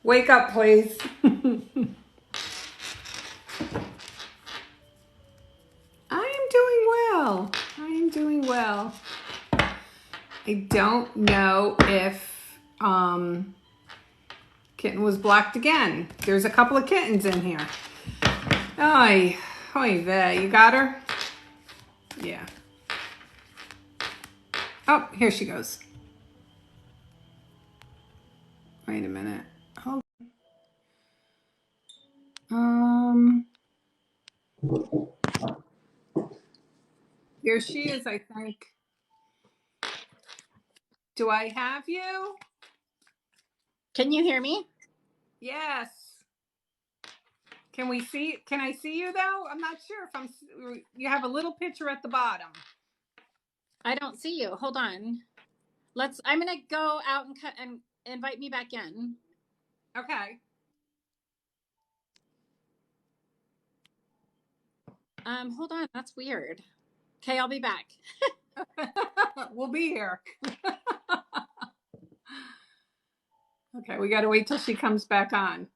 Wake up, please. I am doing well. I am doing well. I don't know if kitten was blocked again. There's a couple of kittens in here. Oy vey. You got her? Yeah. Oh, here she goes. Wait a minute. Hold on. Here she is, I think. Do I have you? Can you hear me? Yes. Can we see? Can I see you though? I'm not sure if I'm. You have a little picture at the bottom. I don't see you. Hold on. I'm gonna go out and invite me back in. Okay. Hold on. That's weird. Okay, I'll be back. We'll be here. Okay, we got to wait till she comes back on.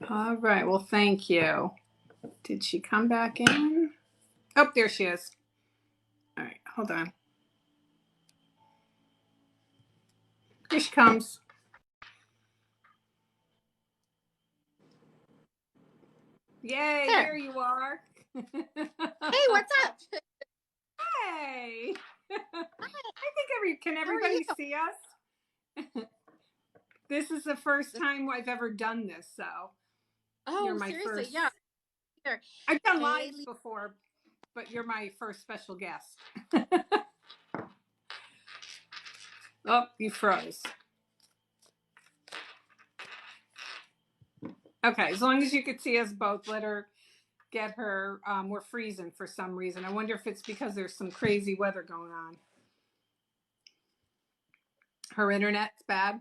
All right. Well, thank you. Did she come back in? Oh, there she is. All right. Hold on. Here she comes. Yay, there you are. Hey, what's up? Hey. I think can everybody see us? This is the first time I've ever done this, so you're my seriously, first. yeah. Here. I've done lives before, but you're my first special guest. Oh, you froze. Okay, as long as you could see us both, let her get her. We're freezing for some reason. I wonder if it's because there's some crazy weather going on. Her internet's bad.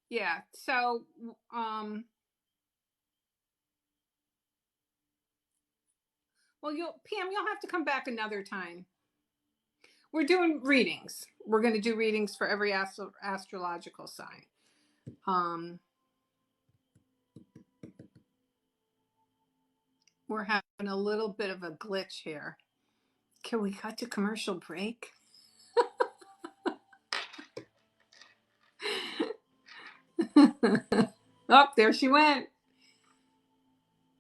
Yeah, so well, Pam, you'll have to come back another time. We're doing readings. We're going to do readings for every astrological sign. We're having a little bit of a glitch here. Can we cut to commercial break? Oh, there she went.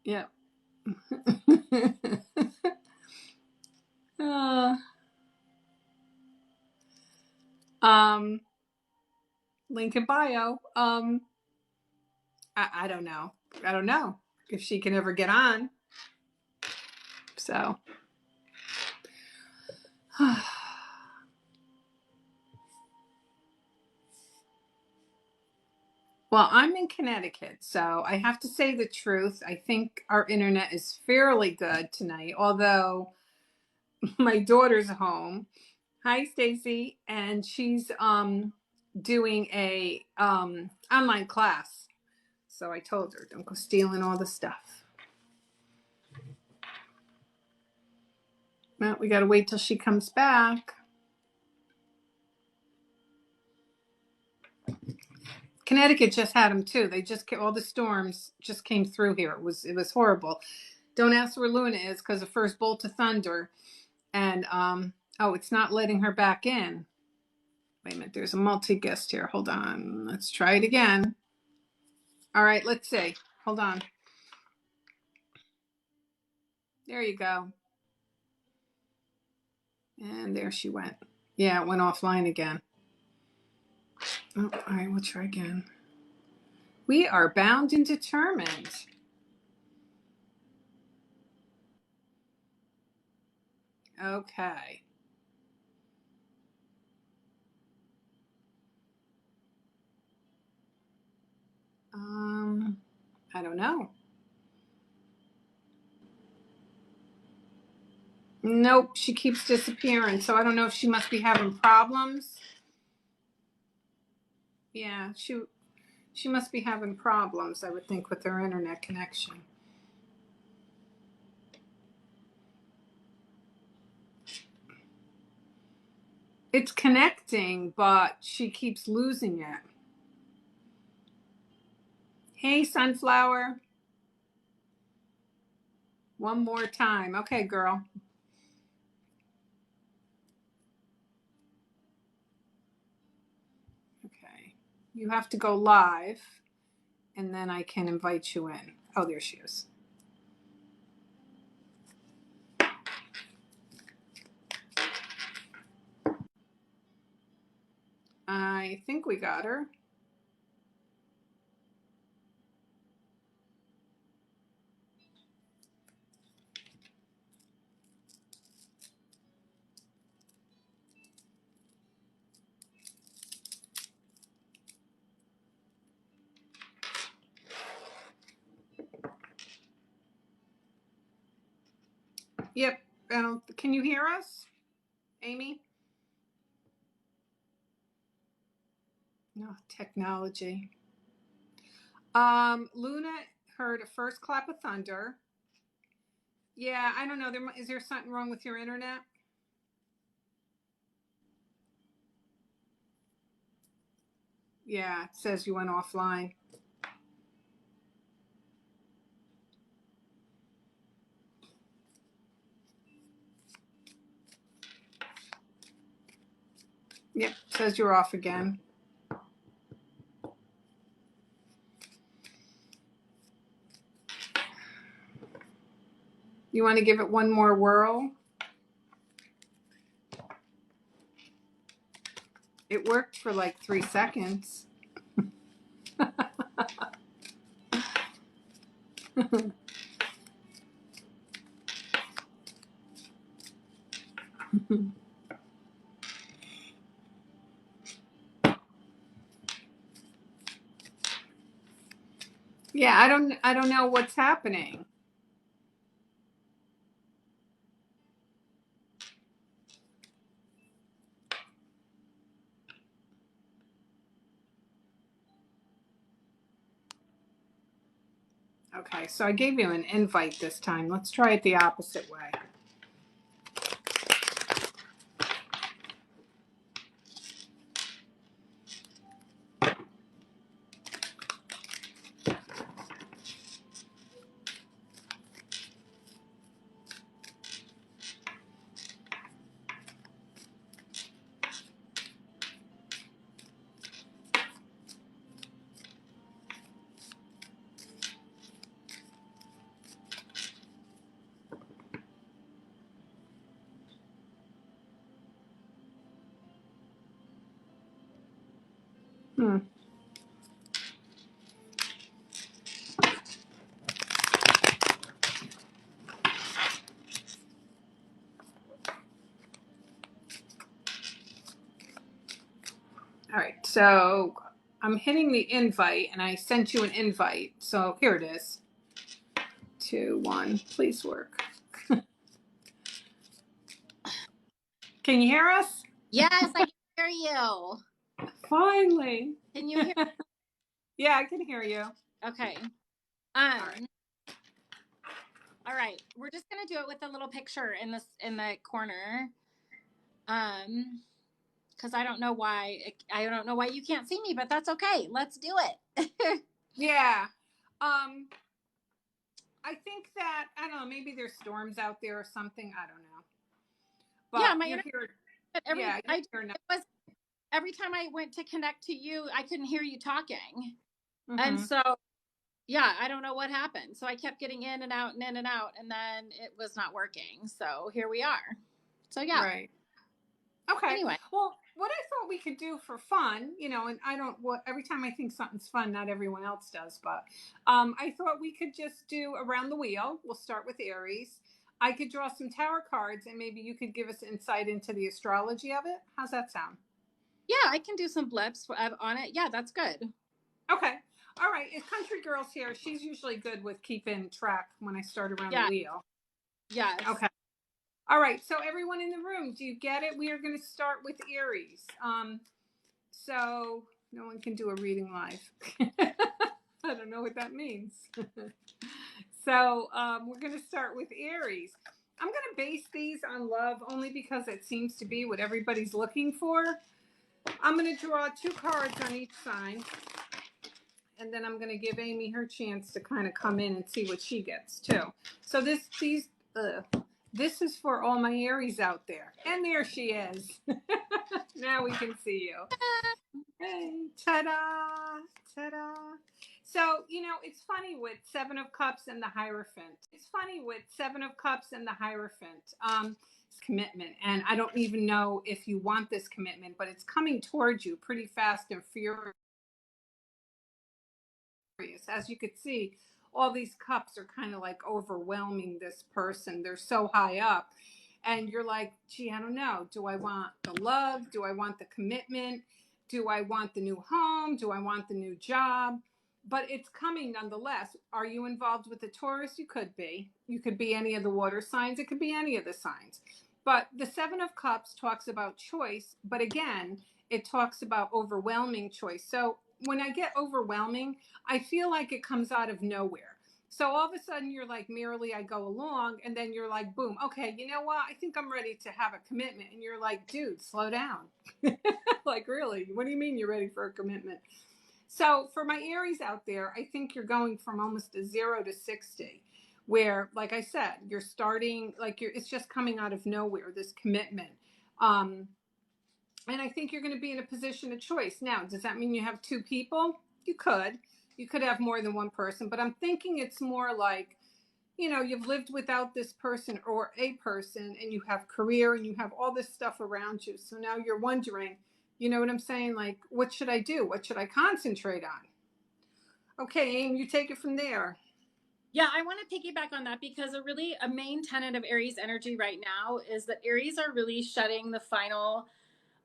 Yep. Link in bio. I don't know. I don't know if she can ever get on. So. Well, I'm in Connecticut, so I have to say the truth. I think our internet is fairly good tonight, although my daughter's home. Hi, Stacy, and she's doing a online class. So I told her, don't go stealing all the stuff. Well, we got to wait till she comes back. Connecticut just had them too. They just all the storms just came through here. It was horrible. Don't ask where Luna is because the first bolt of thunder, and oh, it's not letting her back in. Wait a minute, there's a multi-guest here. Hold on, let's try it again. All right, let's see. Hold on. There you go. And there she went. Yeah, it went offline again. Oh, all right, we'll try again. We are bound and determined. Okay. I don't know. Nope, she keeps disappearing. So I don't know if she must be having problems. Yeah, she must be having problems, I would think, with her internet connection. It's connecting, but she keeps losing it. Hey, Sunflower. One more time. Okay, girl. Okay. You have to go live, and then I can invite you in. Oh, there she is. I think we got her. Yep. Can you hear us, Amy? No, technology. Luna heard a first clap of thunder. Yeah, I don't know. Is there something wrong with your internet? Yeah, it says you went offline. Yep, it says you're off again. You want to give it one more whirl? It worked for like 3 seconds. Yeah, I don't know what's happening. Okay, so I gave you an invite this time. Let's try it the opposite way. Hmm. All right, so I'm hitting the invite, and I sent you an invite. So here it is. 2, 1, please work. Can you hear us? Yes, I can hear you. Finally. Can you hear? Yeah, I can hear you. Okay. All right. We're just gonna do it with a little picture in the corner. Because I don't know why you can't see me, but that's okay. Let's do it. Yeah. I think that, I don't know, maybe there's storms out there or something. I don't know. But yeah, my you're internet. here. Every time I went to connect to you, I couldn't hear you talking, and Mm-hmm. so yeah, I don't know what happened. So I kept getting in and out and in and out, and then it was not working. So here we are. So yeah. Right. Okay. Anyway. Well, what I thought we could do for fun, and every time I think something's fun, not everyone else does, but I thought we could just do around the wheel. We'll start with Aries. I could draw some tarot cards, and maybe you could give us insight into the astrology of it. How's that sound? Yeah, I can do some blips on it. Yeah, that's good. Okay. All right, if Country Girl's here, she's usually good with keeping track when I start around Yeah. the wheel. Yes. Okay. All right, so everyone in the room, do you get it? We are going to start with Aries. So no one can do a reading live. I don't know what that means. So we're going to start with Aries. I'm going to base these on love only because it seems to be what everybody's looking for. I'm going to draw 2 cards on each sign. And then I'm going to give Amy her chance to kind of come in and see what she gets too. So this is for all my Aries out there. And there she is. Now we can see you. Hey, ta-da, ta-da. So, you know, it's funny with 7 of Cups and the Hierophant. It's commitment. And I don't even know if you want this commitment, but it's coming towards you pretty fast and furious. As you could see, all these cups are kind of like overwhelming this person. They're so high up. And you're like, gee, I don't know. Do I want the love? Do I want the commitment? Do I want the new home? Do I want the new job? But it's coming nonetheless. Are you involved with the Taurus? You could be. You could be any of the water signs. It could be any of the signs. But the 7 of Cups talks about choice. But again, it talks about overwhelming choice. So when I get overwhelming, I feel like it comes out of nowhere. So all of a sudden you're like, merrily I go along, and then you're like, boom, okay, you know what? I think I'm ready to have a commitment. And you're like, dude, slow down. Like, really? What do you mean you're ready for a commitment? So for my Aries out there, I think you're going from almost a 0 to 60, where, like I said, you're starting, like it's just coming out of nowhere, this commitment. And I think you're going to be in a position of choice. Now, does that mean you have 2 people? You could. You could have more than one person, but I'm thinking it's more like, you know, you've lived without this person or a person, and you have career and you have all this stuff around you. So now you're wondering, you know what I'm saying? Like, what should I do? What should I concentrate on? Okay, Aim, you take it from there. Yeah, I want to piggyback on that because a main tenet of Aries energy right now is that Aries are really shedding the final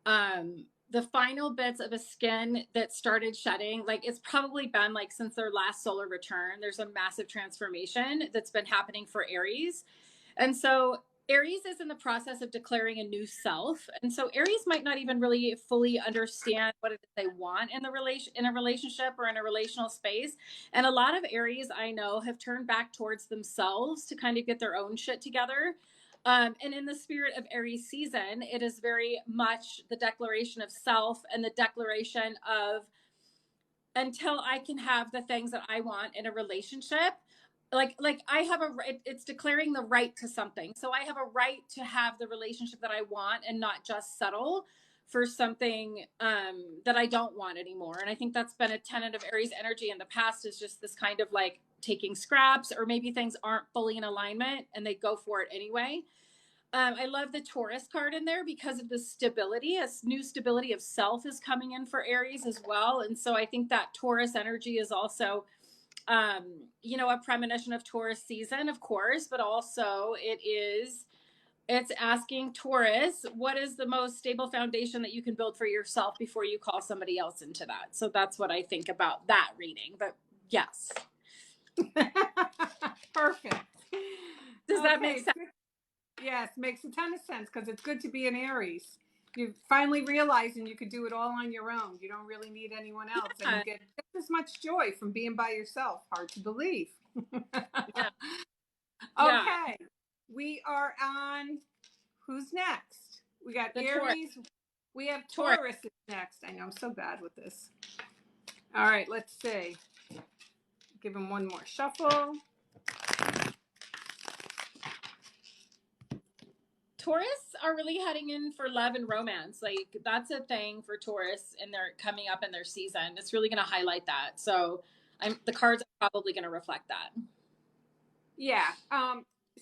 bits of a skin that started shedding. Like, it's probably been like since their last solar return, there's a massive transformation that's been happening for Aries. And so Aries is in the process of declaring a new self. And so Aries might not even really fully understand what it is they want in a relationship or in a relational space. And a lot of Aries I know have turned back towards themselves to kind of get their own shit together. And in the spirit of Aries season, it is very much the declaration of self and the declaration of, until I can have the things that I want in a relationship, like I have it's declaring the right to something. So I have a right to have the relationship that I want and not just settle for something that I don't want anymore. And I think that's been a tenet of Aries energy in the past, is just this kind of like taking scraps, or maybe things aren't fully in alignment and they go for it anyway. I love the Taurus card in there because of the stability. A new stability of self is coming in for Aries as well. And so I think that Taurus energy is also, you know, a premonition of Taurus season, of course, but also it's asking Taurus, what is the most stable foundation that you can build for yourself before you call somebody else into that? So that's what I think about that reading. But yes. Perfect. Does that make sense? Yes, makes a ton of sense, because it's good to be an Aries. You finally realizing you could do it all on your own. You don't really need anyone else. Yeah. And you get just as much joy from being by yourself. Hard to believe. Yeah. Okay. Yeah. We are on, who's next? We got the Aries. Taurus. We have Taurus is next. I know, I'm so bad with this. All right, let's see. Give him one more shuffle. Taurus are really heading in for love and romance. Like, that's a thing for Taurus, and they're coming up in their season. It's really going to highlight that. So the cards are probably going to reflect that. Yeah.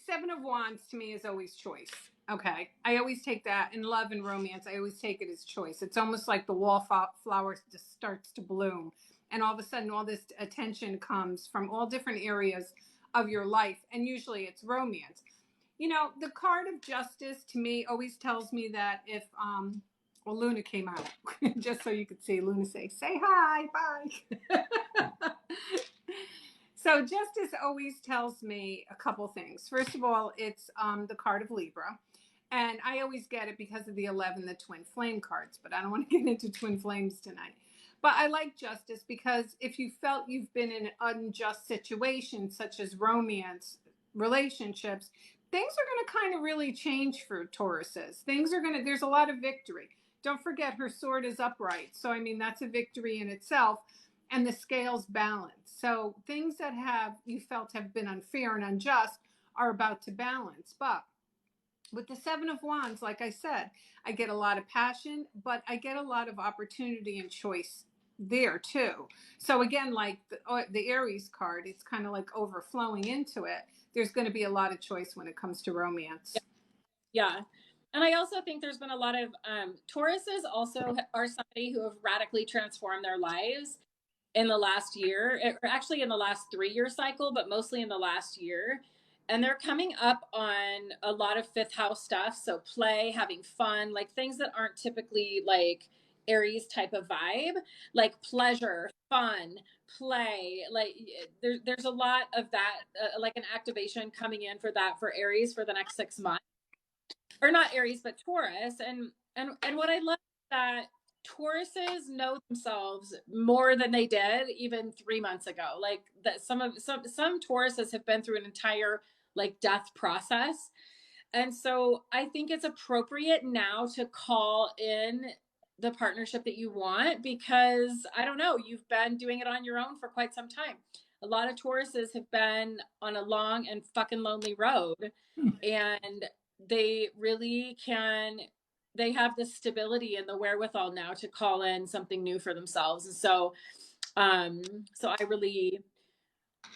7 of Wands to me is always choice. Okay. I always take that in love and romance. I always take it as choice. It's almost like the wallflower just starts to bloom. And all of a sudden, all this attention comes from all different areas of your life. And usually it's romance. You know, the card of Justice to me always tells me that if, Well, Luna came out just so you could see Luna say hi, bye. So Justice always tells me a couple things. First of all, it's the card of Libra. And I always get it because of the 11, the twin flame cards, but I don't want to get into twin flames tonight. But I like Justice because if you felt you've been in an unjust situation, such as romance, relationships, things are going to kind of really change for Tauruses. There's a lot of victory. Don't forget her sword is upright. So, I mean, that's a victory in itself. And the scales balance. So things that you felt have been unfair and unjust are about to balance. But with the Seven of Wands, like I said, I get a lot of passion, but I get a lot of opportunity and choice there too. So again, like the Aries card, it's kind of like overflowing into it. There's going to be a lot of choice when it comes to romance. Yeah. And I also think there's been a lot of Tauruses also are somebody who have radically transformed their lives in the last year, or actually in the last 3-year cycle, but mostly in the last year. And they're coming up on a lot of fifth house stuff. So play, having fun, like things that aren't typically like Aries type of vibe, like pleasure, fun, play. Like there's a lot of that, like an activation coming in for that for Aries for the next 6 months. Or not Aries, but Taurus. And what I love is that Tauruses know themselves more than they did even 3 months ago. Like that some Tauruses have been through an entire like death process. And so I think it's appropriate now to call in the partnership that you want, because I don't know, you've been doing it on your own for quite some time. A lot of Tauruses have been on a long and fucking lonely road, and they really they have the stability and the wherewithal now to call in something new for themselves. And so I really,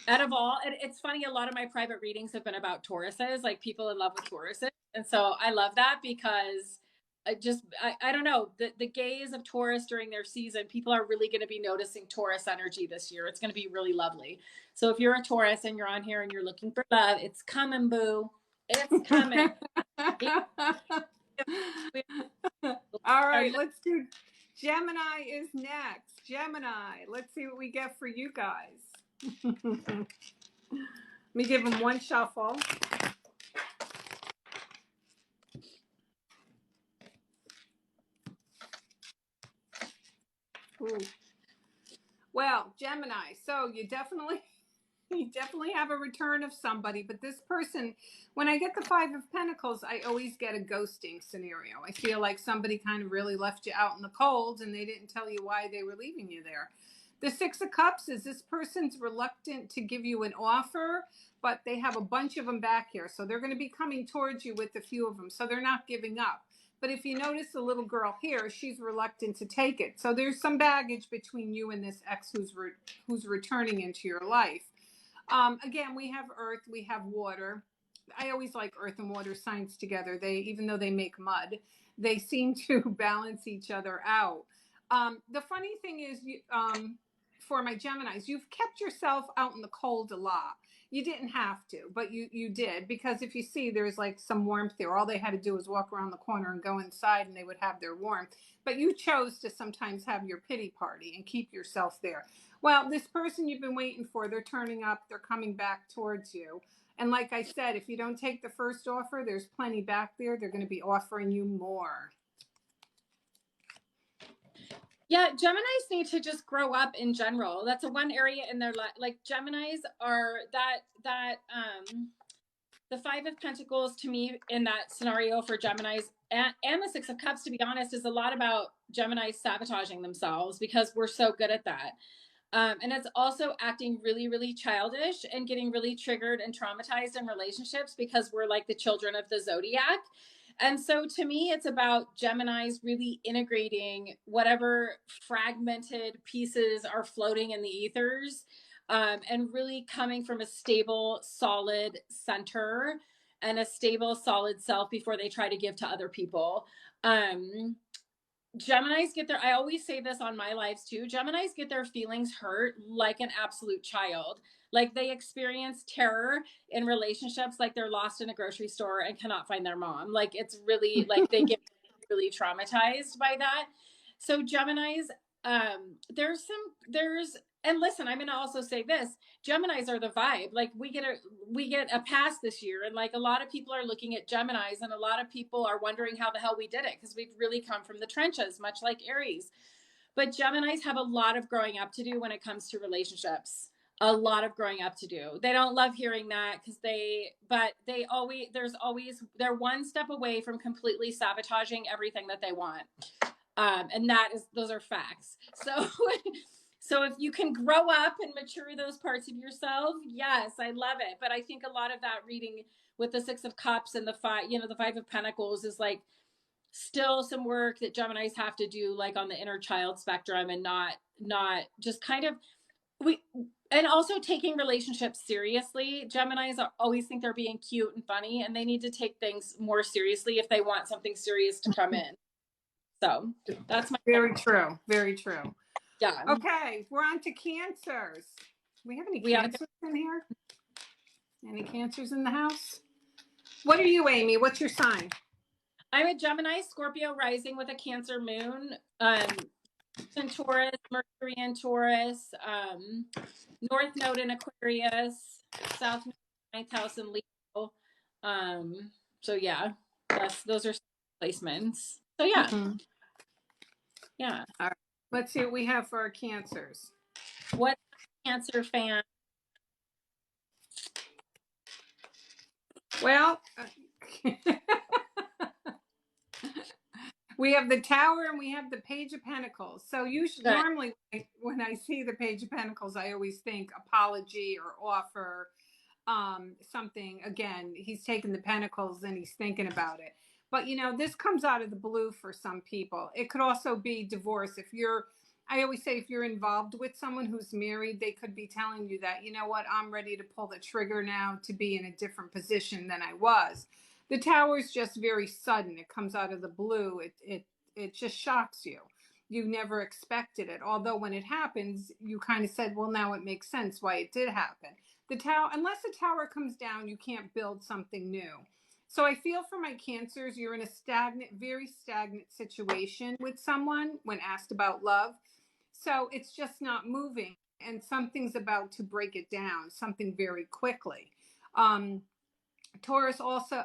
out of all, it's funny, a lot of my private readings have been about Tauruses, like people in love with Tauruses. And so I love that because I don't know, the gaze of Taurus during their season, people are really going to be noticing Taurus energy this year. It's going to be really lovely. So if you're a Taurus and you're on here and you're looking for love, it's coming, boo. It's coming. All right, let's do Gemini is next. Gemini, let's see what we get for you guys. Let me give them one shuffle. Ooh. Well, Gemini, so you definitely have a return of somebody, but this person, when I get the Five of Pentacles, I always get a ghosting scenario. I feel like somebody kind of really left you out in the cold and they didn't tell you why they were leaving you there. The Six of Cups is this person's reluctant to give you an offer, but they have a bunch of them back here. So they're going to be coming towards you with a few of them. So they're not giving up. But if you notice the little girl here, she's reluctant to take it. So there's some baggage between you and this ex who's returning into your life. Again, we have earth, we have water. I always like earth and water signs together. Even though they make mud, they seem to balance each other out. The funny thing is, for my Geminis, you've kept yourself out in the cold a lot. You didn't have to, but you did, because if you see, there's like some warmth there. All they had to do was walk around the corner and go inside and they would have their warmth. But you chose to sometimes have your pity party and keep yourself there. Well, this person you've been waiting for, they're turning up, they're coming back towards you. And like I said, if you don't take the first offer, there's plenty back there. They're going to be offering you more. Yeah, Geminis need to just grow up in general. That's one area in their life. Like Geminis are the Five of Pentacles to me in that scenario for Geminis and the Six of Cups, to be honest, is a lot about Geminis sabotaging themselves because we're so good at that. And it's also acting really, really childish and getting really triggered and traumatized in relationships because we're like the children of the zodiac. And so to me, it's about Geminis really integrating whatever fragmented pieces are floating in the ethers, and really coming from a stable, solid center and a stable, solid self before they try to give to other people. Geminis get I always say this on my lives too. Geminis get their feelings hurt like an absolute child. Like they experience terror in relationships, like they're lost in a grocery store and cannot find their mom. Like it's really like they get really traumatized by that. So Geminis, and listen, I'm going to also say this. Geminis are the vibe. Like we get a pass this year. And like a lot of people are looking at Geminis and a lot of people are wondering how the hell we did it. Cause we've really come from the trenches, much like Aries. But Geminis have a lot of growing up to do when it comes to relationships. A lot of growing up to do. They don't love hearing that because they're one step away from completely sabotaging everything that they want. And those are facts. So, so if you can grow up and mature those parts of yourself, yes, I love it. But I think a lot of that reading with the Six of Cups and the Five of Pentacles is like still some work that Geminis have to do, like on the inner child spectrum, and not just kind of and also taking relationships seriously. Geminis always think they're being cute and funny, and they need to take things more seriously if they want something serious to come in. So that's my very true. Very true. Yeah. Okay, we're on to Cancers. We have any Cancers in here? Any Cancers in the house? What are you, Amy? What's your sign? I'm a Gemini, Scorpio rising with a Cancer moon. In Taurus, Mercury in Taurus, North Node in Aquarius, South Node, ninth house in Leo. So yeah, those are placements. So yeah. Mm-hmm. Yeah. All right. Let's see what we have for our Cancers. What Cancer fan? Well, we have the Tower and we have the Page of Pentacles. So usually, normally when I see the Page of Pentacles, I always think apology or offer something. Again, he's taking the Pentacles and he's thinking about it. But, you know, this comes out of the blue for some people. It could also be divorce. I always say if you're involved with someone who's married, they could be telling you that, you know what, I'm ready to pull the trigger now to be in a different position than I was. The Tower is just very sudden. It comes out of the blue. It just shocks you. You never expected it. Although when it happens, you kind of said, well, now it makes sense why it did happen. The Tower, unless the Tower comes down, you can't build something new. So I feel for my Cancers, you're in a very stagnant situation with someone when asked about love. So it's just not moving, and something's about to break it down, something very quickly. Taurus also,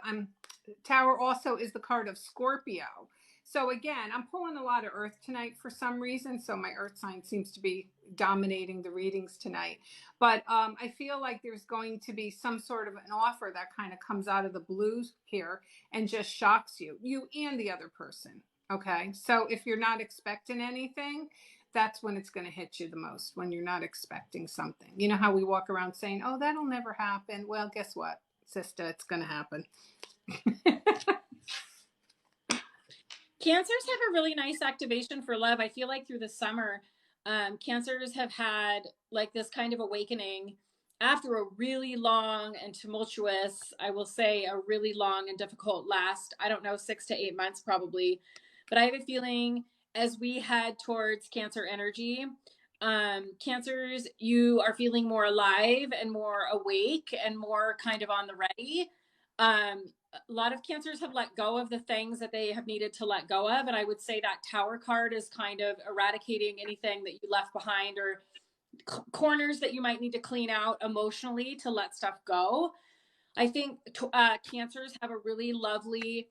Tower also is the card of Scorpio. So again, I'm pulling a lot of Earth tonight for some reason. So my Earth sign seems to be dominating the readings tonight. But I feel like there's going to be some sort of an offer that kind of comes out of the blues here and just shocks you and the other person. Okay. So if you're not expecting anything, that's when it's going to hit you the most, when you're not expecting something. You know how we walk around saying, oh, that'll never happen. Well, guess what, sister, it's going to happen. Cancers have a really nice activation for love. I feel like through the summer, Cancers have had like this kind of awakening after a really long and tumultuous, I will say a really long and difficult last, I don't know, 6 to 8 months probably. But I have a feeling as we head towards Cancer energy, Cancers, you are feeling more alive and more awake and more kind of on the ready. A lot of Cancers have let go of the things that they have needed to let go of. And I would say that Tower card is kind of eradicating anything that you left behind or corners that you might need to clean out emotionally to let stuff go. I think Cancers have a really lovely,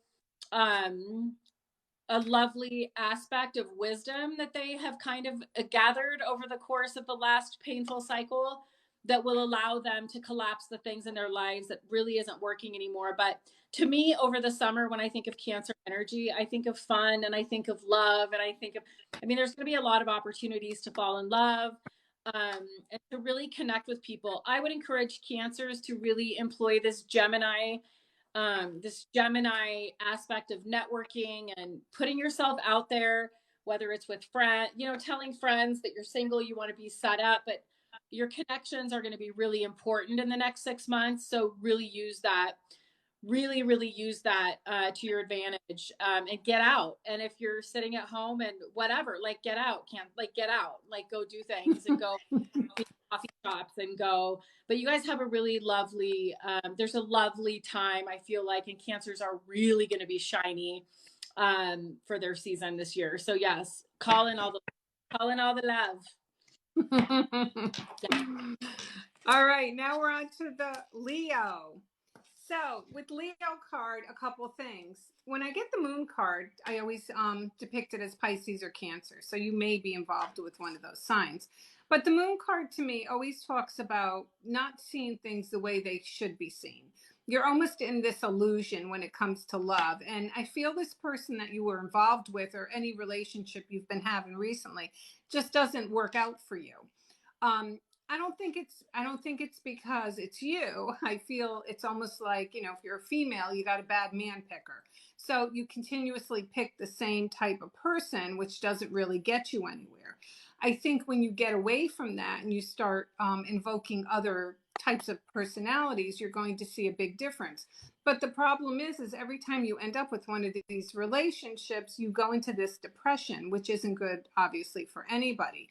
aspect of wisdom that they have kind of gathered over the course of the last painful cycle that will allow them to collapse the things in their lives that really isn't working anymore. But to me, over the summer, when I think of Cancer energy, I think of fun and I think of love. And there's going to be a lot of opportunities to fall in love and to really connect with people. I would encourage Cancers to really employ this Gemini aspect of networking and putting yourself out there, whether it's with friends, telling friends that you're single, you want to be set up, but your connections are going to be really important in the next 6 months. So really use that to your advantage, and get out. And if you're sitting at home and whatever, like get out, go do things and go to coffee shops and go. But you guys have a really lovely, there's a lovely time, I feel like, and Cancers are really going to be shiny for their season this year. So yes, call in all the love. All right, now we're on to the Leo. So with Leo card, a couple things. When I get the moon card, I always depict it as Pisces or Cancer. So you may be involved with one of those signs. But the moon card to me always talks about not seeing things the way they should be seen. You're almost in this illusion when it comes to love. And I feel this person that you were involved with or any relationship you've been having recently just doesn't work out for you. I don't think it's because it's you. I feel it's almost like, you know, if you're a female, you got a bad man picker. So you continuously pick the same type of person, which doesn't really get you anywhere. I think when you get away from that and you start invoking other types of personalities, you're going to see a big difference. But the problem is every time you end up with one of these relationships, you go into this depression, which isn't good, obviously, for anybody.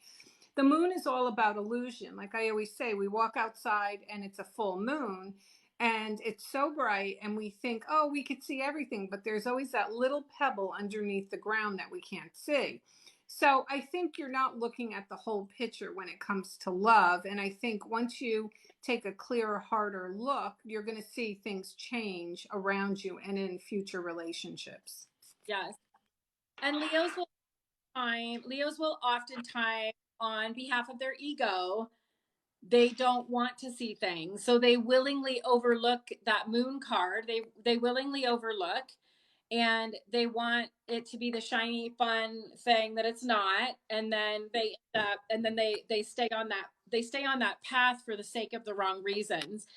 The moon is all about illusion. Like I always say, we walk outside and it's a full moon and it's so bright and we think, oh, we could see everything, but there's always that little pebble underneath the ground that we can't see. So I think you're not looking at the whole picture when it comes to love. And I think once you take a clearer, harder look, you're going to see things change around you and in future relationships. Yes. And Leos will oftentimes, on behalf of their ego, they don't want to see things. So they willingly overlook that moon card. They willingly overlook, and they want it to be the shiny, fun thing that it's not. And then they stay on that path for the sake of the wrong reasons.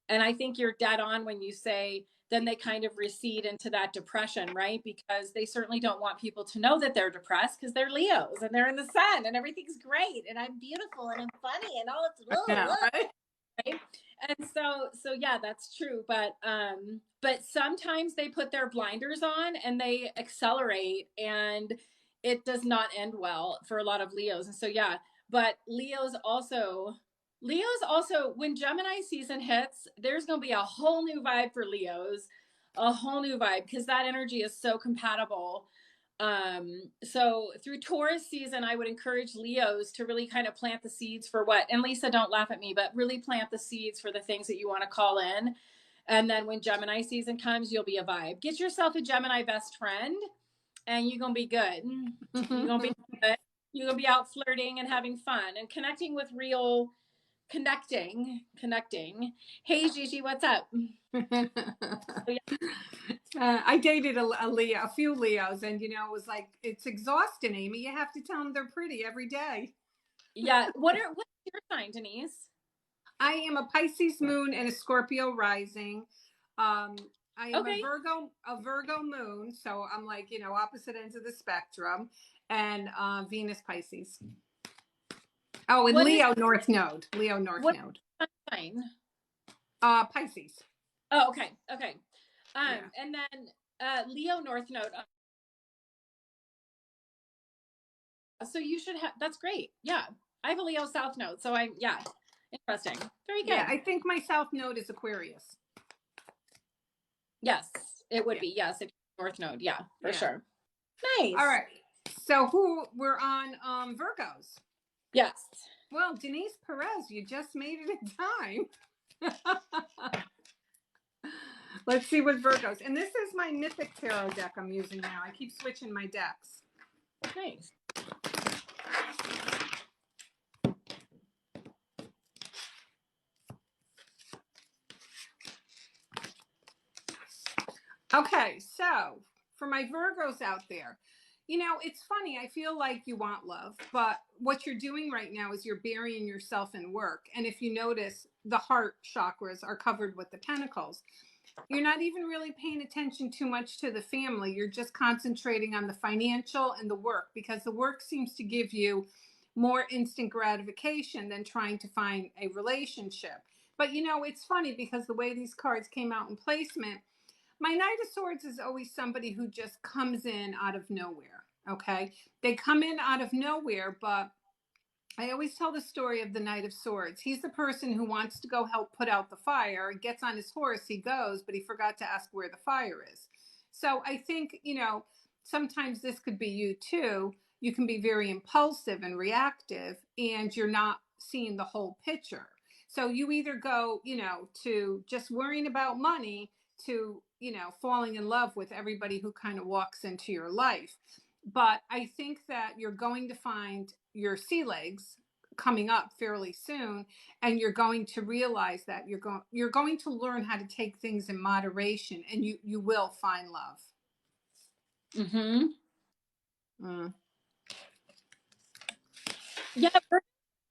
And I think you're dead on when you say then they kind of recede into that depression, right? Because they certainly don't want people to know that they're depressed because they're Leos and they're in the sun and everything's great and I'm beautiful and I'm funny and all it's right? And so yeah, that's true. But sometimes they put their blinders on and they accelerate and it does not end well for a lot of Leos. And so yeah, but Leos also, when Gemini season hits, there's going to be a whole new vibe for Leos, a whole new vibe, because that energy is so compatible. So through Taurus season, I would encourage Leos to really kind of plant the seeds for what, and Lisa, don't laugh at me, but really plant the seeds for the things that you want to call in. And then when Gemini season comes, you'll be a vibe. Get yourself a Gemini best friend and you're going to be good. You're going to be good. You're going to be out flirting and having fun and connecting with real connecting. Hey Gigi, what's up? I dated a few Leos, and you know, it was like, it's exhausting, Amy. You have to tell them they're pretty every day. Yeah. What's your sign, Denise? I am a Pisces moon and a Scorpio rising. I am a Virgo moon, so I'm like, you know, opposite ends of the spectrum, and Venus Pisces. Oh, and Leo North Node. Sign? Pisces. Oh, okay. And then Leo North Node. So you should have. That's great. Yeah, I have a Leo South Node. So interesting. Very good. Yeah, I think my South Node is Aquarius. Yes, it would be. Yes, if North Node. Yeah, for sure. Nice. All right. So we're on Virgos. Yes. Well, Denise Perez, you just made it in time. Let's see what Virgos. And this is my Mythic Tarot deck I'm using now. I keep switching my decks. Nice. Okay, so for my Virgos out there, you know, it's funny. I feel like you want love, but what you're doing right now is you're burying yourself in work. And if you notice, the heart chakras are covered with the pentacles. You're not even really paying attention too much to the family. You're just concentrating on the financial and the work, because the work seems to give you more instant gratification than trying to find a relationship. But, you know, it's funny because the way these cards came out in placement, my Knight of Swords is always somebody who just comes in out of nowhere, okay? They come in out of nowhere, but I always tell the story of the Knight of Swords. He's the person who wants to go help put out the fire, gets on his horse, he goes, but he forgot to ask where the fire is. So I think, you know, sometimes this could be you too. You can be very impulsive and reactive, and you're not seeing the whole picture. So you either go, to just worrying about money, to, falling in love with everybody who kind of walks into your life. But I think that you're going to find your sea legs coming up fairly soon, and you're going to realize that you're going to learn how to take things in moderation, and you will find love. Yeah,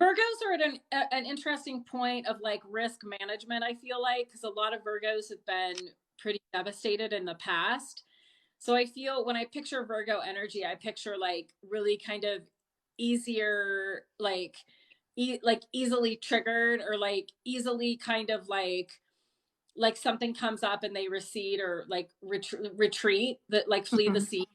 Virgos are at an interesting point of like risk management, I feel like, because a lot of Virgos have been pretty devastated in the past. So I feel when I picture Virgo energy, I picture like really kind of easier, like easily triggered, or like easily kind of like something comes up and they recede, or like retreat, that like flee the sea.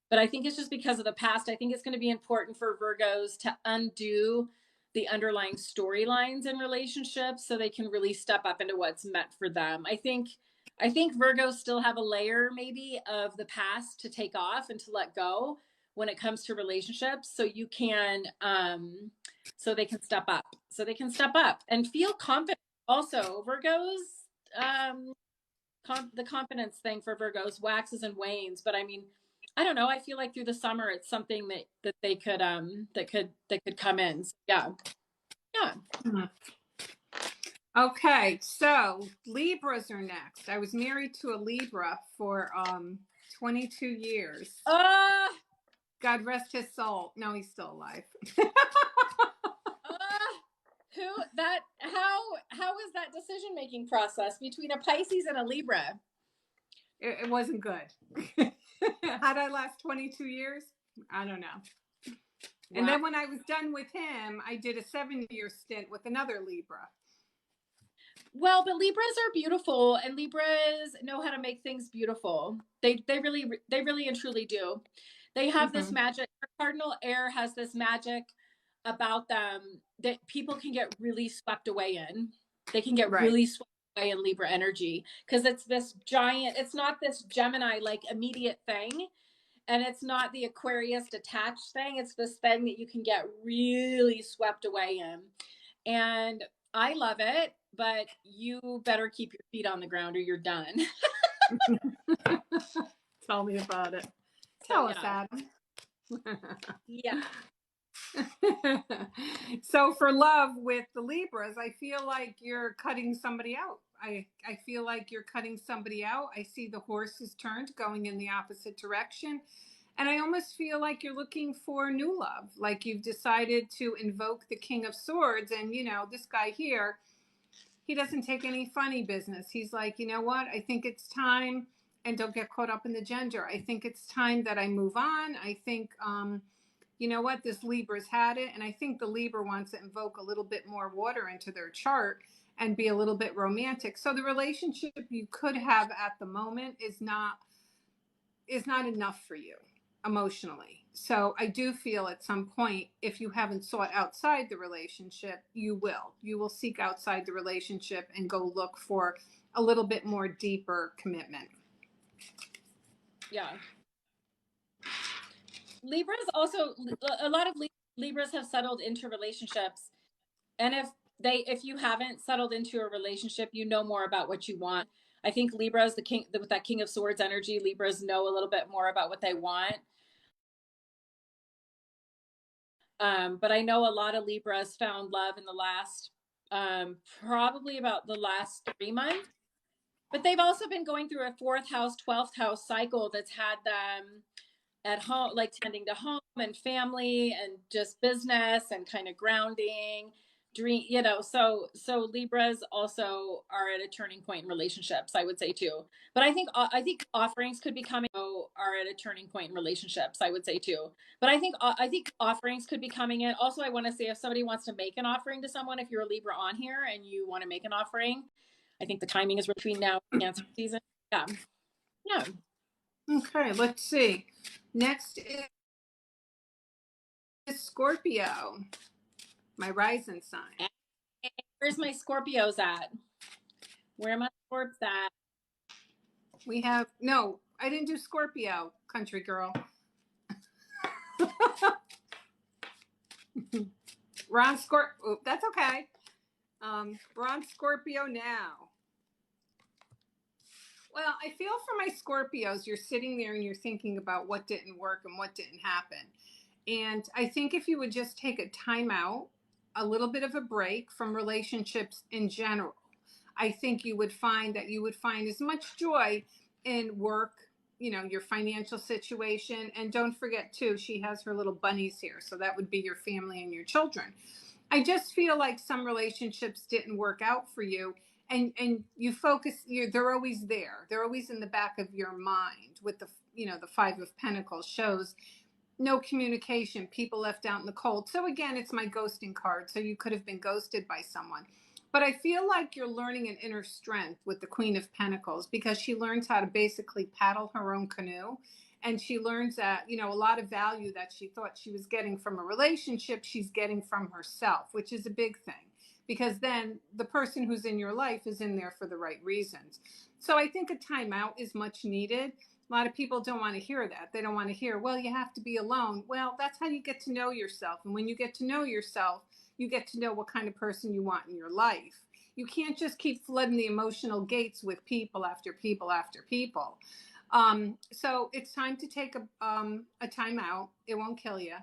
But I think it's just because of the past. I think it's going to be important for Virgos to undo the underlying storylines in relationships so they can really step up into what's meant for them. I think Virgos still have a layer maybe of the past to take off and to let go when it comes to relationships, so you can so they can step up. So they can step up and feel confident. Also, Virgos, the confidence thing for Virgos waxes and wanes, but I mean, I don't know. I feel like through the summer, it's something that they could that could come in. So, yeah. Okay, so Libras are next. I was married to a Libra for 22 years. God rest his soul. No, he's still alive. How was that decision making process between a Pisces and a Libra? It wasn't good. How'd I last 22 years? I don't know. Wow. And then when I was done with him, I did a 7-year stint with another Libra. Well, but Libras are beautiful, and Libras know how to make things beautiful. They really and truly do. They have this magic. Cardinal air has this magic about them that people can get really swept away in. They can get really swept away in Libra energy, because it's this giant, it's not this Gemini like immediate thing, and it's not the Aquarius detached thing. It's this thing that you can get really swept away in. And I love it, but you better keep your feet on the ground or you're done. Tell me about it. Tell us, Adam. Yeah. So for love with the Libras, I feel like you're cutting somebody out. I feel like you're cutting somebody out. I see the horses turned going in the opposite direction. And I almost feel like you're looking for new love. Like you've decided to invoke the King of Swords. And, this guy here, he doesn't take any funny business. He's like, you know what? I think it's time, and don't get caught up in the gender. I think it's time that I move on. I think, you know what? This Libra's had it. And I think the Libra wants to invoke a little bit more water into their chart and be a little bit romantic. So the relationship you could have at the moment is not enough for you emotionally. So I do feel at some point, if you haven't sought outside the relationship, you will seek outside the relationship and go look for a little bit more deeper commitment. Yeah. Libras also, a lot of Libras have settled into relationships. And if you haven't settled into a relationship, you know more about what you want. I think Libras, with that King of Swords energy, Libras know a little bit more about what they want. But I know a lot of Libras found love in the last, probably about the last 3 months. But they've also been going through a 4th house, 12th house cycle that's had them at home, like tending to home and family and just business and kind of grounding. So Libras also are at a turning point in relationships, I would say too. But I think offerings could be coming. Are at a turning point in relationships, I would say too. But I think offerings could be coming in. Also, I want to say, if somebody wants to make an offering to someone, if you're a Libra on here and you want to make an offering, I think the timing is between now and Cancer season. Yeah. Okay, let's see. Next is Scorpio, my rising sign. Where's my Scorpios at? Where are my Scorps at? We have, no, I didn't do Scorpio, country girl. We're on Scorpio. That's okay. We're on Scorpio now. Well, I feel for my Scorpios, you're sitting there and you're thinking about what didn't work and what didn't happen. And I think if you would just take a time out, a little bit of a break from relationships in general, I think you would find that you would find as much joy in work, you know, your financial situation. And don't forget too, she has her little bunnies here. So that would be your family and your children. I just feel like some relationships didn't work out for you. And you focus, they're always there. They're always in the back of your mind with the, you know, the Five of Pentacles shows no communication, people left out in the cold. So again, it's my ghosting card. So you could have been ghosted by someone. But I feel like you're learning an inner strength with the Queen of Pentacles because she learns how to basically paddle her own canoe. And she learns that, you know, a lot of value that she thought she was getting from a relationship, she's getting from herself, which is a big thing. Because then the person who's in your life is in there for the right reasons. So I think a timeout is much needed. A lot of people don't want to hear that. They don't want to hear, well, you have to be alone. Well, that's how you get to know yourself. And when you get to know yourself, you get to know what kind of person you want in your life. You can't just keep flooding the emotional gates with people after people after people. So it's time to take a time out. It won't kill you.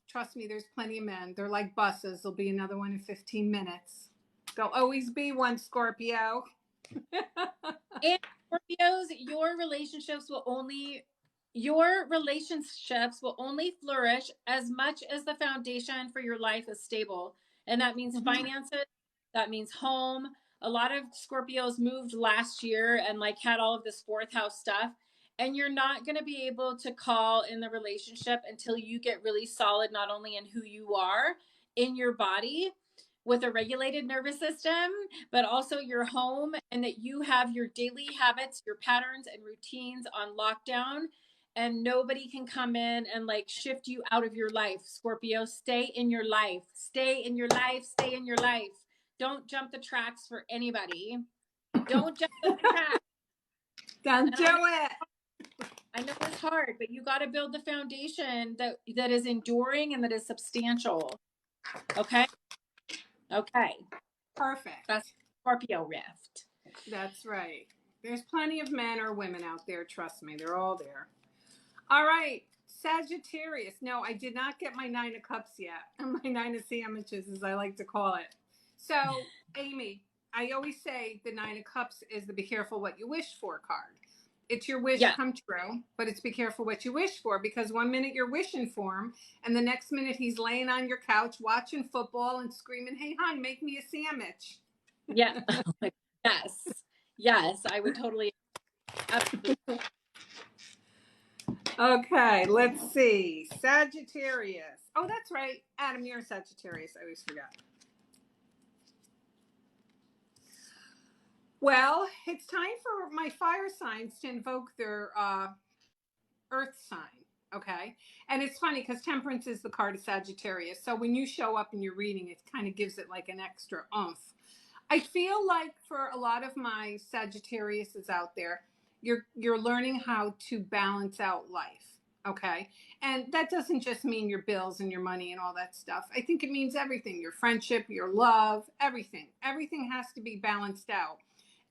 Trust me, there's plenty of men. They're like buses. There'll be another one in 15 minutes. There'll always be one, Scorpio. And Scorpios, your relationships will only flourish as much as the foundation for your life is stable. And that means finances, that means home. A lot of Scorpios moved last year and like had all of this fourth house stuff. And you're not going to be able to call in the relationship until you get really solid, not only in who you are in your body with a regulated nervous system, but also your home, and that you have your daily habits, your patterns and routines on lockdown, and nobody can come in and like shift you out of your life. Scorpio, stay in your life, stay in your life, stay in your life. Don't jump the tracks for anybody. Don't jump the tracks. Don't do it. I know it's hard, but you got to build the foundation that is enduring and that is substantial. Okay? Okay. Perfect. That's Scorpio rift. That's right. There's plenty of men or women out there. Trust me. They're all there. All right. Sagittarius. No, I did not get my 9 of Cups yet. My 9 of Sandwiches, as I like to call it. So, Amy, I always say the 9 of Cups is the be careful what you wish for card. It's your wish come true, but it's be careful what you wish for, because one minute you're wishing for him and the next minute he's laying on your couch watching football and screaming, hey, hon, make me a sandwich. Yeah. Yes, I would totally. Absolutely. Okay, let's see. Sagittarius. Oh, that's right. Adam, you're a Sagittarius. I always forgot. Well, it's time for my fire signs to invoke their earth sign. Okay. And it's funny because Temperance is the card of Sagittarius. So when you show up in your reading, it kind of gives it like an extra oomph. I feel like for a lot of my Sagittariuses out there, you're learning how to balance out life. Okay. And that doesn't just mean your bills and your money and all that stuff. I think it means everything, your friendship, your love, everything. Everything has to be balanced out.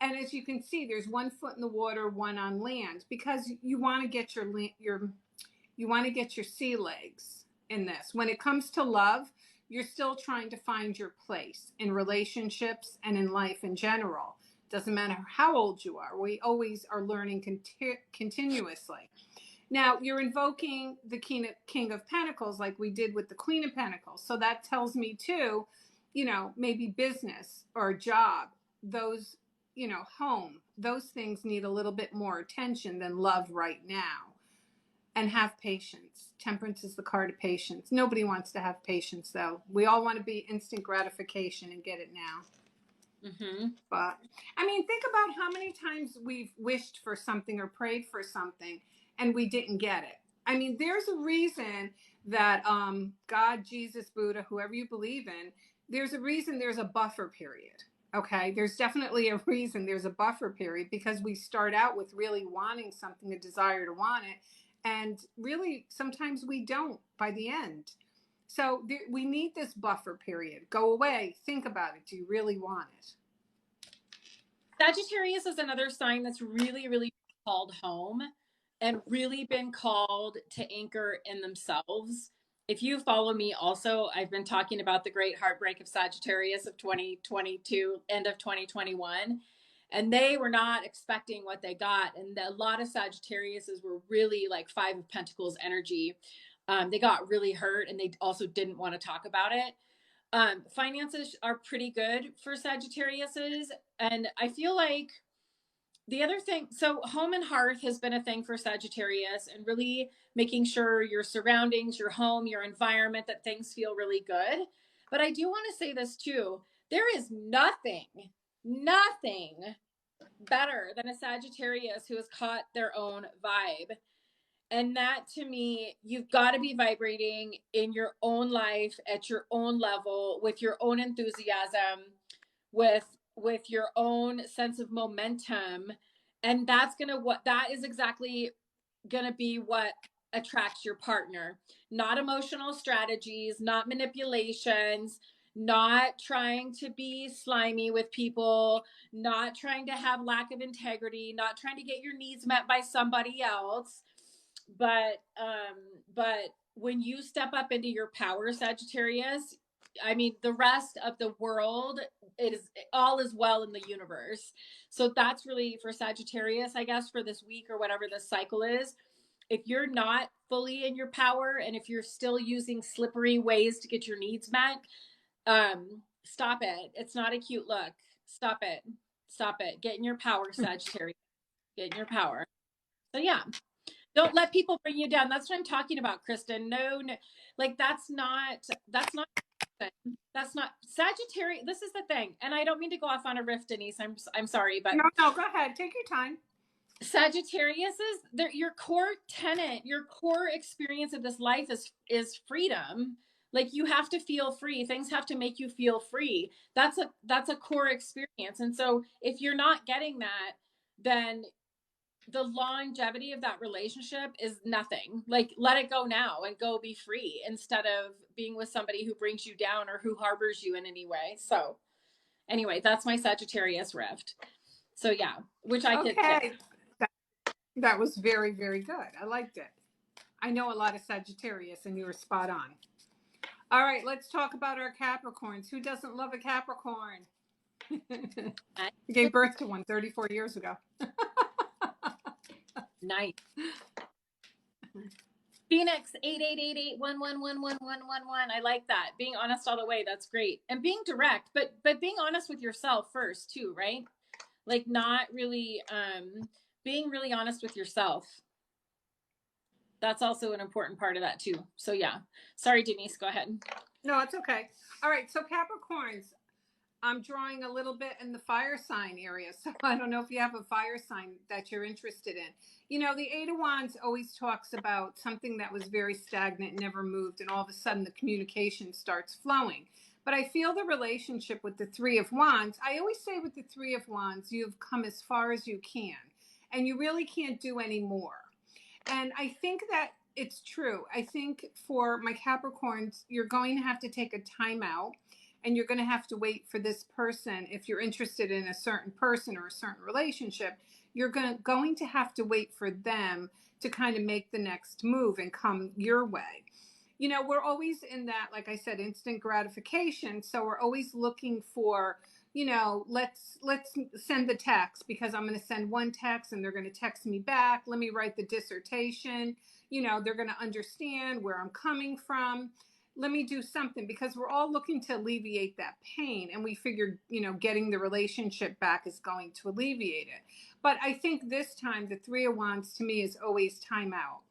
And as you can see, there's 1 foot in the water, 1 on land, because you want to get you want to get your sea legs in this. When it comes to love, you're still trying to find your place in relationships and in life in general. Doesn't matter how old you are. We always are learning continuously. Now, you're invoking the King of Pentacles like we did with the Queen of Pentacles. So that tells me too, you know, maybe business or job, those, you know, home, those things need a little bit more attention than love right now. And have patience. Temperance is the card of patience. Nobody wants to have patience, though. We all want to be instant gratification and get it now. But, I mean, think about how many times we've wished for something or prayed for something and we didn't get it. I mean, there's a reason that God, Jesus, Buddha, whoever you believe in, there's a reason there's a buffer period. Okay, there's definitely a reason there's a buffer period, because we start out with really wanting something, a desire to want it, and really sometimes we don't by the end. So we need this buffer period. Go away, think about it. Do you really want it? Sagittarius is another sign that's really, really called home and really been called to anchor in themselves. If you follow me also, I've been talking about the great heartbreak of Sagittarius of 2022, end of 2021. And they were not expecting what they got. And a lot of Sagittariuses were really like Five of Pentacles energy. They got really hurt and they also didn't want to talk about it. Finances are pretty good for Sagittariuses. And I feel like the other thing, so home and hearth has been a thing for Sagittarius, and really making sure your surroundings, your home, your environment, that things feel really good. But I do want to say this too. There is nothing better than a Sagittarius who has caught their own vibe. And that to me, you've got to be vibrating in your own life at your own level with your own enthusiasm, with your own sense of momentum. And that is exactly going to be what attracts your partner. Not emotional strategies, not manipulations, not trying to be slimy with people, not trying to have lack of integrity, not trying to get your needs met by somebody else. But when you step up into your power, Sagittarius, I mean, the rest of the world, all is well in the universe. So that's really for Sagittarius, I guess, for this week or whatever this cycle is. If you're not fully in your power, and if you're still using slippery ways to get your needs met, stop it. It's not a cute look. Stop it. Get in your power, Sagittarius. Get in your power. So yeah. Don't let people bring you down. That's what I'm talking about, Kristen. No, like that's not Sagittarius. This is the thing. And I don't mean to go off on a riff, Denise. I'm sorry, but no, go ahead. Take your time. Sagittarius is your core tenet, your core experience of this life is freedom. Like you have to feel free. Things have to make you feel free. That's a core experience. And so if you're not getting that, then the longevity of that relationship is nothing. Like let it go now and go be free, instead of being with somebody who brings you down or who harbors you in any way. So anyway, that's my Sagittarius rift. So yeah, which I could. Okay. That was very, very good. I liked it. I know a lot of Sagittarius, and you were spot on. All right, let's talk about our Capricorns. Who doesn't love a Capricorn? I gave birth to one 34 years ago. Nice. Phoenix 888811111111. I like that. Being honest all the way. That's great. And being direct, but being honest with yourself first too, right? Like not really being really honest with yourself. That's also an important part of that too. So yeah. Sorry, Denise, go ahead. No, it's okay. All right, so Capricorns, I'm drawing a little bit in the fire sign area. So I don't know if you have a fire sign that you're interested in. You know, the Eight of Wands always talks about something that was very stagnant, never moved, and all of a sudden the communication starts flowing. But I feel the relationship with the Three of Wands, I always say with the Three of Wands, you've come as far as you can, and you really can't do any more. And I think that it's true. I think for my Capricorns, you're going to have to take a time out, and you're going to have to wait for this person. If you're interested in a certain person or a certain relationship, you're going to have to wait for them to kind of make the next move and come your way. You know, we're always in that, like I said, instant gratification. So we're always looking for, you know, let's send the text, because I'm going to send one text and they're going to text me back. Let me write the dissertation. You know, they're going to understand where I'm coming from. Let me do something, because we're all looking to alleviate that pain. And we figured, you know, getting the relationship back is going to alleviate it. But I think this time, the Three of Wands to me is always time out.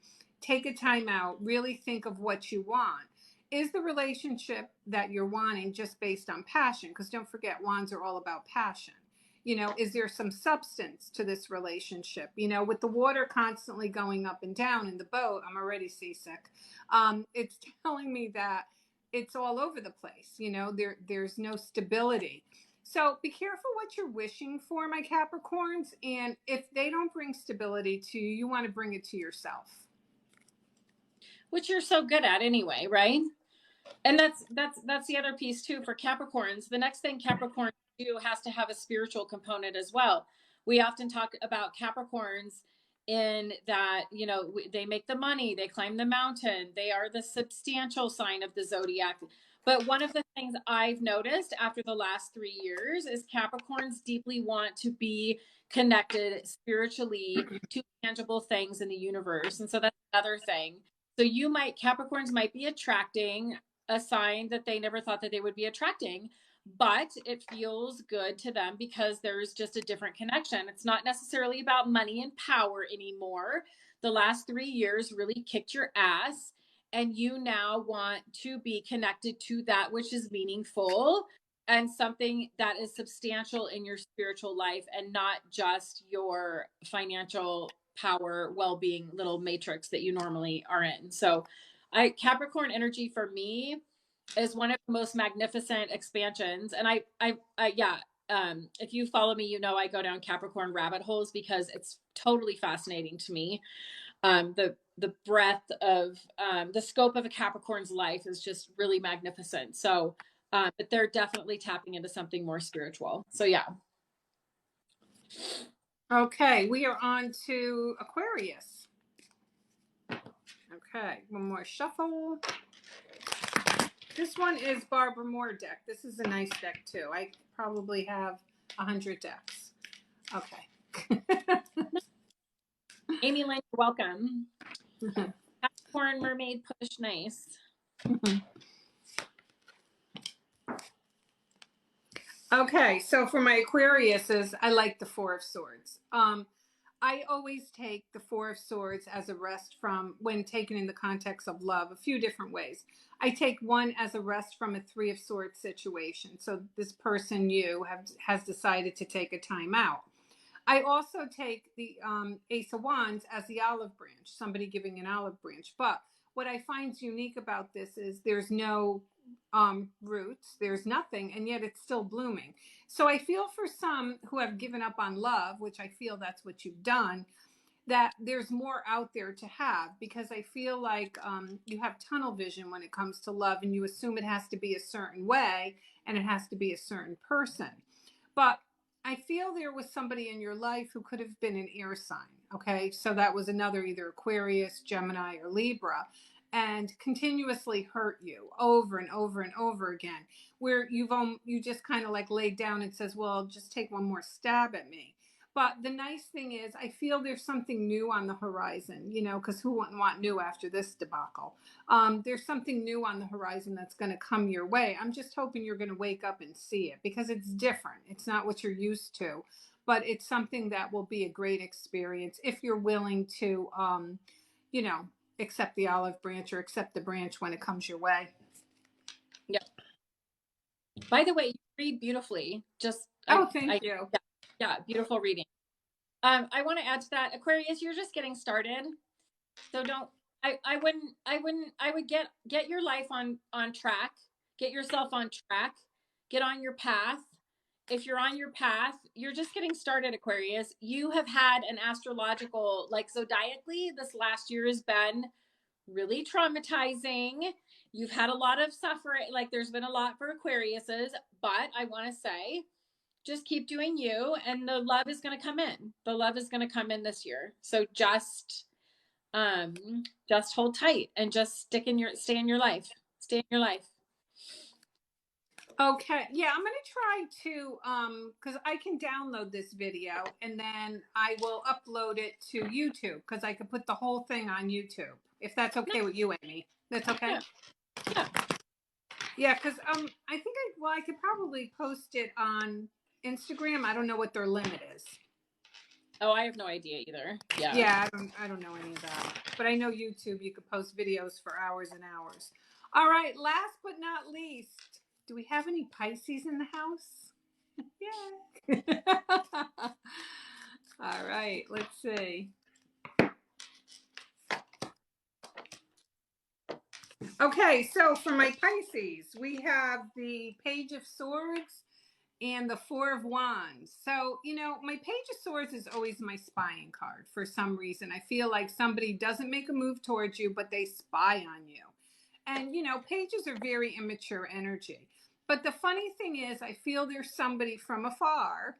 Take a time out, really think of what you want. Is the relationship that you're wanting just based on passion? Because don't forget, wands are all about passion. You know, is there some substance to this relationship? You know, with the water constantly going up and down in the boat, I'm already seasick. It's telling me that it's all over the place. You know, there's no stability. So be careful what you're wishing for, my Capricorns. And if they don't bring stability to you, you want to bring it to yourself. Which you're so good at anyway, right? And that's the other piece too for Capricorns. The next thing Capricorns do has to have a spiritual component as well. We often talk about Capricorns in that, you know, they make the money, they climb the mountain, they are the substantial sign of the zodiac. But one of the things I've noticed after the last 3 years is Capricorns deeply want to be connected spiritually to tangible things in the universe. And so that's another thing. So Capricorns might be attracting a sign that they never thought that they would be attracting, but it feels good to them because there's just a different connection. It's not necessarily about money and power anymore. The last 3 years really kicked your ass, and you now want to be connected to that which is meaningful and something that is substantial in your spiritual life and not just your financial power, well-being little matrix that you normally are in. So Capricorn energy for me is one of the most magnificent expansions. And if you follow me, you know, I go down Capricorn rabbit holes because it's totally fascinating to me. The breadth of, the scope of a Capricorn's life is just really magnificent. So, but they're definitely tapping into something more spiritual. So yeah. Okay, we are on to Aquarius. Okay, one more shuffle. This one is Barbara Moore deck. This is a nice deck too. I probably have 100 decks. Okay. Amy Lynn, welcome. Capricorn mermaid push, nice. Okay, so for my Aquariuses, I like the Four of Swords. I always take the Four of Swords as a rest from, when taken in the context of love, a few different ways. I take one as a rest from a Three of Swords situation. So this person, has decided to take a time out. I also take the Ace of Wands as the olive branch, somebody giving an olive branch. But what I find unique about this is there's no roots, there's nothing, and yet it's still blooming. So I feel for some who have given up on love, which I feel that's what you've done, that there's more out there to have, because I feel like you have tunnel vision when it comes to love, and you assume it has to be a certain way and it has to be a certain person. But I feel there was somebody in your life who could have been an air sign. Okay. So that was another either Aquarius, Gemini, or Libra, and continuously hurt you over and over and over again, where you just kind of like laid down and says, well, just take one more stab at me. But the nice thing is, I feel there's something new on the horizon, you know, because who wouldn't want new after this debacle? There's something new on the horizon that's going to come your way. I'm just hoping you're going to wake up and see it, because it's different. It's not what you're used to, but it's something that will be a great experience if you're willing to, you know, accept the olive branch or accept the branch when it comes your way. Yep. By the way, you read beautifully. Thank you. Yeah, beautiful reading. I want to add to that, Aquarius, you're just getting started. So I would get your life on track, get yourself on track, get on your path. If you're on your path, you're just getting started, Aquarius. You have had an astrological, like zodiacally, this last year has been really traumatizing. You've had a lot of suffering, like there's been a lot for Aquariuses, but I want to say, just keep doing you, and the love is going to come in. The love is going to come in this year. So just hold tight and just stay in your life. Stay in your life. Okay. Yeah, I'm going to try to, because I can download this video and then I will upload it to YouTube, because I could put the whole thing on YouTube, if that's okay with you, Amy. That's okay? Yeah. Yeah, because I think I could probably post it on Instagram. I don't know what their limit is. Oh, I have no idea either. Yeah. Yeah, I don't know any of that. But I know YouTube, you could post videos for hours and hours. All right, last but not least, do we have any Pisces in the house? Yeah. All right, let's see. Okay, so for my Pisces, we have the Page of Swords and the Four of Wands. So, you know, my Page of Swords is always my spying card for some reason. I feel like somebody doesn't make a move towards you, but they spy on you. And, you know, pages are very immature energy. But the funny thing is, I feel there's somebody from afar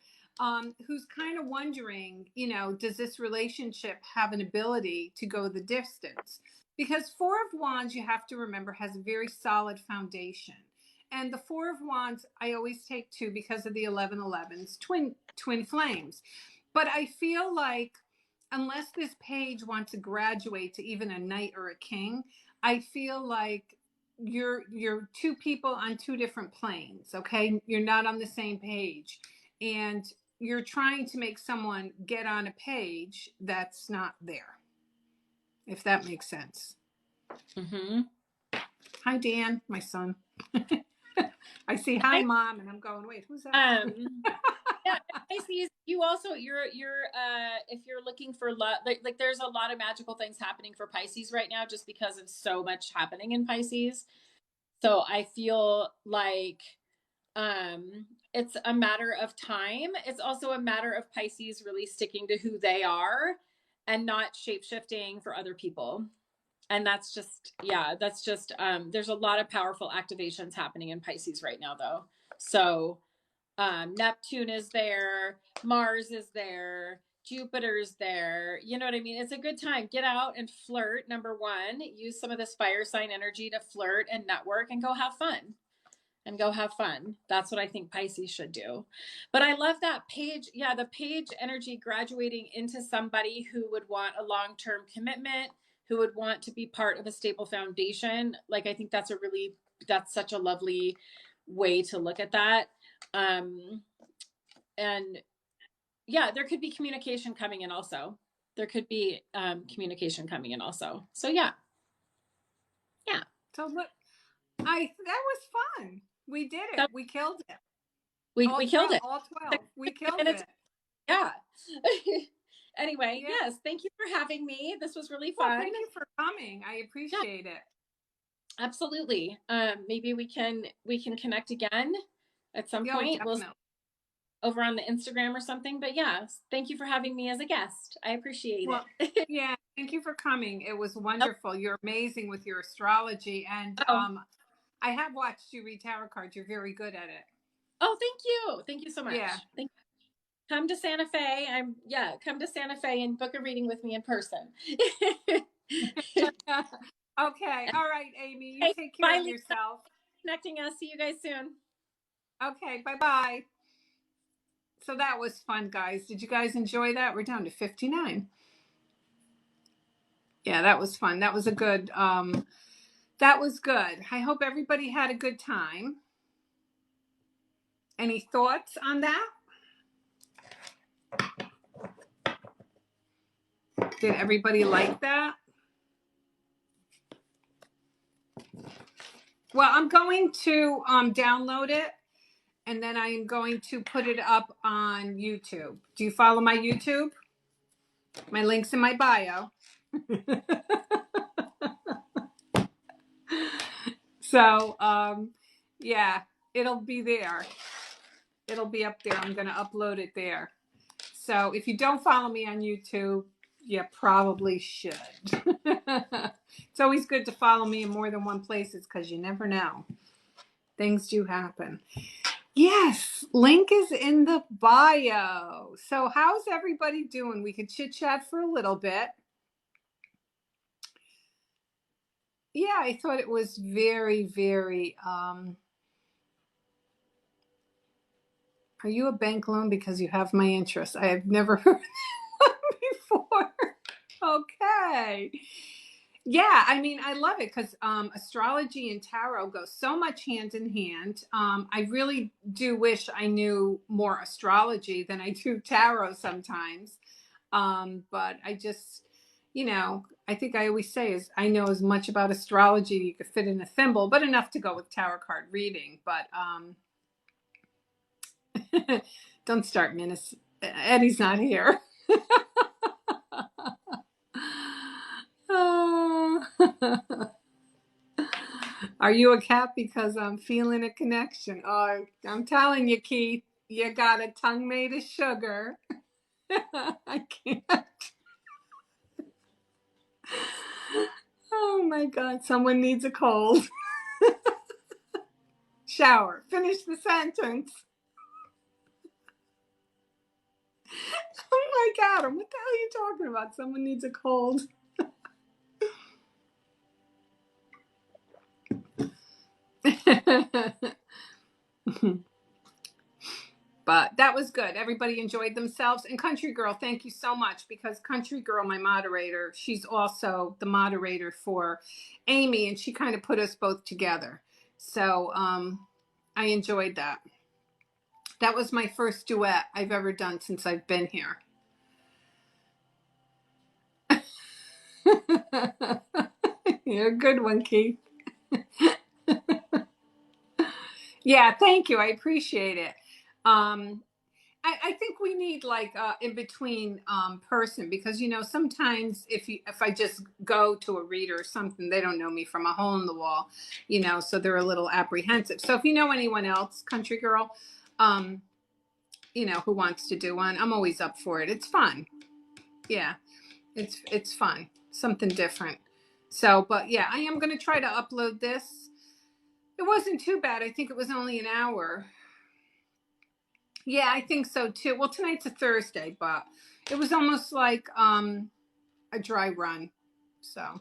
who's kind of wondering, you know, does this relationship have an ability to go the distance? Because Four of Wands, you have to remember, has a very solid foundation. And the Four of Wands, I always take two because of the 1111s, twin flames. But I feel like unless this page wants to graduate to even a knight or a king, I feel like you're two people on two different planes, okay? You're not on the same page. And you're trying to make someone get on a page that's not there, if that makes sense. Mm-hmm. Hi, Dan, my son. I see hi, Mom, and I'm going, wait, who's that? Yeah, Pisces, you also you're if you're looking for love, like there's a lot of magical things happening for Pisces right now just because of so much happening in Pisces. So I feel like it's a matter of time. It's also a matter of Pisces really sticking to who they are and not shape-shifting for other people. And that's just, yeah, that's just, there's a lot of powerful activations happening in Pisces right now, though. So Neptune is there, Mars is there, Jupiter's there. You know what I mean? It's a good time. Get out and flirt. Number one, use some of this fire sign energy to flirt and network and go have fun. That's what I think Pisces should do. But I love that page. Yeah, the page energy graduating into somebody who would want a long-term commitment, who would want to be part of a stable foundation. Like, I think that's such a lovely way to look at that. And yeah, there could be communication coming in also. So yeah. So look, that was fun. We did it. So We killed it. we All killed 12, it. all 12. We killed And it's, it. yeah. Anyway, Yeah. yes, thank you for having me. This was really Well, fun. thank you for coming. I appreciate it. Absolutely. Maybe we can connect again at some point. Definitely. We'll over on the Instagram or something. But yeah, thank you for having me as a guest. I appreciate it. Yeah, thank you for coming. It was wonderful. You're amazing with your astrology. And I have watched you read tarot cards. You're very good at it. Oh, thank you. Thank you so much. Yeah. Thank you. Come to Santa Fe. Come to Santa Fe and book a reading with me in person. Okay. All right, Amy. You take care of yourself. Connecting us. See you guys soon. Okay. Bye-bye. So that was fun, guys. Did you guys enjoy that? We're down to 59. Yeah, that was fun. That was good. I hope everybody had a good time. Any thoughts on that? Did everybody like that? Well, I'm going to download it, and then I'm going to put it up on YouTube. Do you follow my YouTube? My link's in my bio. So, yeah, it'll be there. It'll be up there. I'm going to upload it there. So if you don't follow me on YouTube, you probably should. It's always good to follow me in more than one place because you never know. Things do happen. Yes, link is in the bio. So how's everybody doing? We could chit chat for a little bit. Yeah, I thought it was very, very, are you a bank loan because you have my interest? I have never heard that before. Okay. Yeah, I mean, I love it because astrology and tarot go so much hand in hand. I really do wish I knew more astrology than I do tarot sometimes. But I just, I think I always say is I know as much about astrology you could fit in a thimble, but enough to go with tarot card reading. But don't start, Menace. Eddie's not here. Are you a cat? Because I'm feeling a connection. Oh, I'm telling you, Keith, you got a tongue made of sugar. I can't. Oh my God, someone needs a cold. Shower. Finish the sentence. Oh my God, what the hell are you talking about? Someone needs a cold. But that was good. Everybody enjoyed themselves. And Country Girl, thank you so much, because Country Girl, my moderator, she's also the moderator for Amy, and she kind of put us both together. So I enjoyed that. That was my first duet I've ever done since I've been here. You're a good one, Keith. Yeah, thank you. I appreciate it. I think we need like in between person, because sometimes if I just go to a reader or something, they don't know me from a hole in the wall, so they're a little apprehensive. So if you know anyone else, Country Girl, who wants to do one, I'm always up for it. It's fun. Yeah, it's fun, something different. So, but yeah, I am going to try to upload this. It wasn't too bad. I think it was only an hour. Yeah, I think so too. Well, tonight's a Thursday, but it was almost like a dry run. So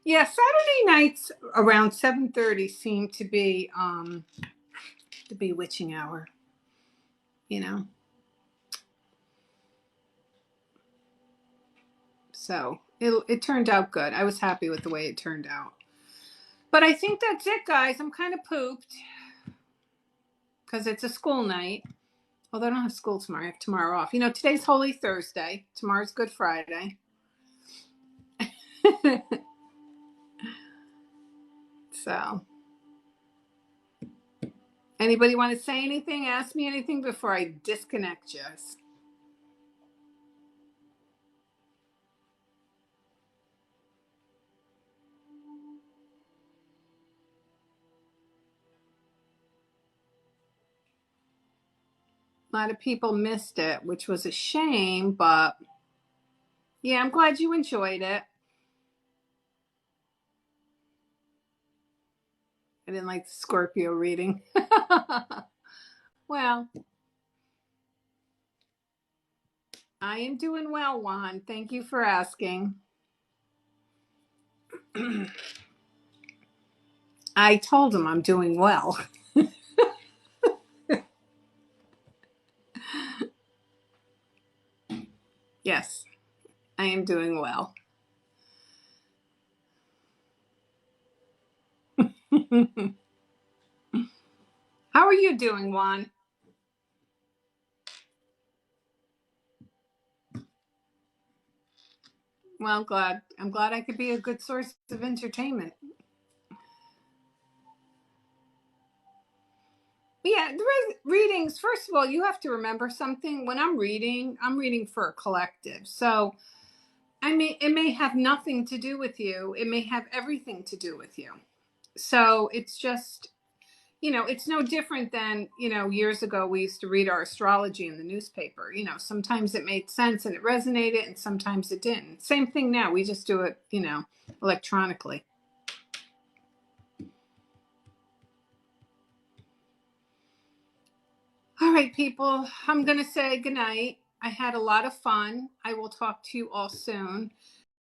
yeah, Saturday nights around 7:30 seem to be the bewitching hour, So it turned out good. I was happy with the way it turned out. But I think that's it, guys. I'm kind of pooped because it's a school night. Although I don't have school tomorrow. I have tomorrow off. Today's Holy Thursday. Tomorrow's Good Friday. So, anybody want to say anything? Ask me anything before I disconnect you. A lot of people missed it, which was a shame, but yeah, I'm glad you enjoyed it. I didn't like the Scorpio reading. Well, I am doing well, Juan. Thank you for asking. I told him I'm doing well. Yes, I am doing well. How are you doing, Juan? Well, I'm glad I could be a good source of entertainment. Yeah, the readings, first of all, you have to remember something. When I'm reading for a collective. So it may have nothing to do with you. It may have everything to do with you. So it's just, it's no different than, years ago we used to read our astrology in the newspaper. Sometimes it made sense and it resonated, and sometimes it didn't. Same thing now. We just do it, electronically. All right, people, I'm going to say goodnight. I had a lot of fun. I will talk to you all soon.